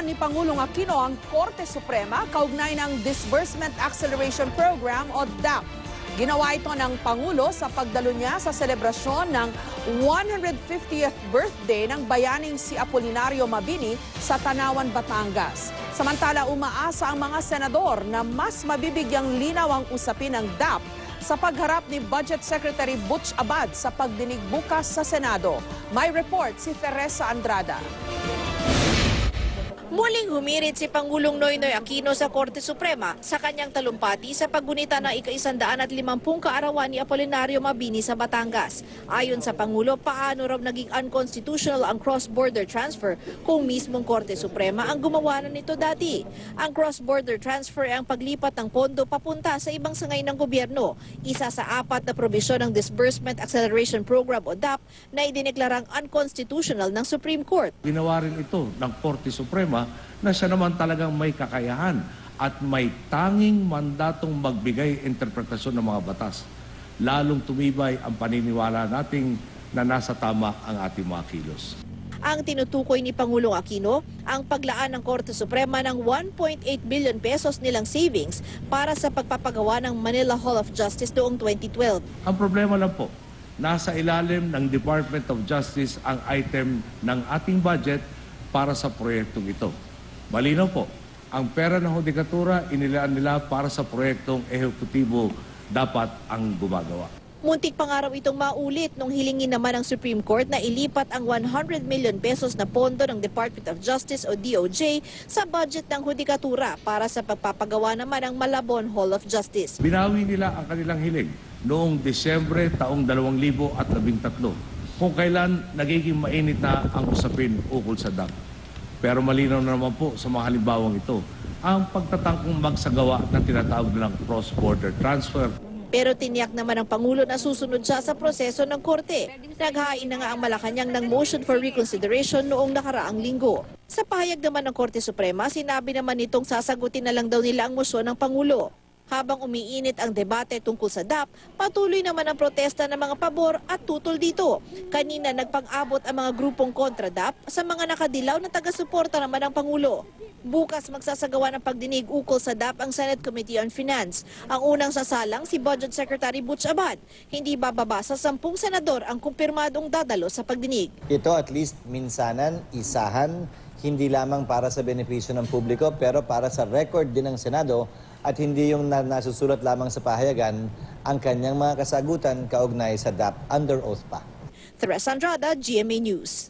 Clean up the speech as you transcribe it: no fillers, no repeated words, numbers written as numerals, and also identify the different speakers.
Speaker 1: ni Pangulong Aquino ang Korte Suprema kaugnay ng Disbursement Acceleration Program o DAP. Ginawa ito ng Pangulo sa pagdalo niya sa selebrasyon ng 150th birthday ng bayaning si Apolinario Mabini sa Tanawan, Batangas. Samantala, umaasa ang mga senador na mas mabibigyang linaw ang usapin ng DAP sa pagharap ni Budget Secretary Butch Abad sa pagdinig bukas sa Senado. May report si Teresa Andrada.
Speaker 2: Muling humirit si Pangulong Noynoy Aquino sa Korte Suprema sa kanyang talumpati sa paggunita ng ika-150 kaarawan ni Apolinario Mabini sa Batangas. Ayon sa Pangulo, paano raw naging unconstitutional ang cross-border transfer kung mismong Korte Suprema ang gumawa na nito dati. Ang cross-border transfer ay ang paglipat ng pondo papunta sa ibang sangay ng gobyerno. Isa sa 4 na probisyon ng Disbursement Acceleration Program o DAP na idineklarang unconstitutional ng Supreme Court.
Speaker 3: Ginawa rin ito ng Korte Suprema na siya naman talagang may kakayahan at may tanging mandatong magbigay interpretasyon ng mga batas. Lalong tumibay ang paniniwala nating na nasa tama ang ating mga kilos.
Speaker 2: Ang tinutukoy ni Pangulong Aquino, ang paglaan ng Korte Suprema ng 1.8 billion pesos nilang savings para sa pagpapagawa ng Manila Hall of Justice noong 2012.
Speaker 3: Ang problema lang po, nasa ilalim ng Department of Justice ang item ng ating budget para sa proyektong ito. Malinaw po, ang pera ng hudikatura inilaan nila para sa proyektong ehekutibo dapat ang gumagawa.
Speaker 2: Muntik pa nga raw itong maulit nung hilingin naman ng Supreme Court na ilipat ang 100 million pesos na pondo ng Department of Justice o DOJ sa budget ng hudikatura para sa pagpapagawa naman ng Malabon Hall of Justice.
Speaker 3: Binawi nila ang kanilang hiling noong Desyembre taong 2013 kung kailan nagiging mainit na ang usapin ukol sa DAP. Pero malinaw na naman po sa mga halimbawang ito ang pagtatangkong magsagawa ng tinatawag nilang cross-border transfer.
Speaker 2: Pero tiniyak naman ng Pangulo na susunod siya sa proseso ng Korte. Naghain na nga ang Malacanang ng motion for reconsideration noong nakaraang linggo. Sa pahayag naman ng Korte Suprema, sinabi naman nitong sasagutin na lang daw nila ang motion ng Pangulo. Habang umiinit ang debate tungkol sa DAP, patuloy naman ang protesta ng mga pabor at tutol dito. Kanina nagpang-abot ang mga grupong kontra DAP sa mga nakadilaw na taga-suporta naman ng Pangulo. Bukas magsasagawa ng pagdinig ukol sa DAP ang Senate Committee on Finance. Ang unang sasalang si Budget Secretary Butch Abad. Hindi bababa sa 10 senador ang kumpirmadong dadalo sa pagdinig.
Speaker 4: Ito at least minsanan, isahan, hindi lamang para sa benepisyo ng publiko pero para sa record din ng Senado at hindi yung nasusulat lamang sa pahayagan ang kanyang mga kasagutan kaugnay sa DAP under oath pa.
Speaker 2: Teresa Andrada, GMA News.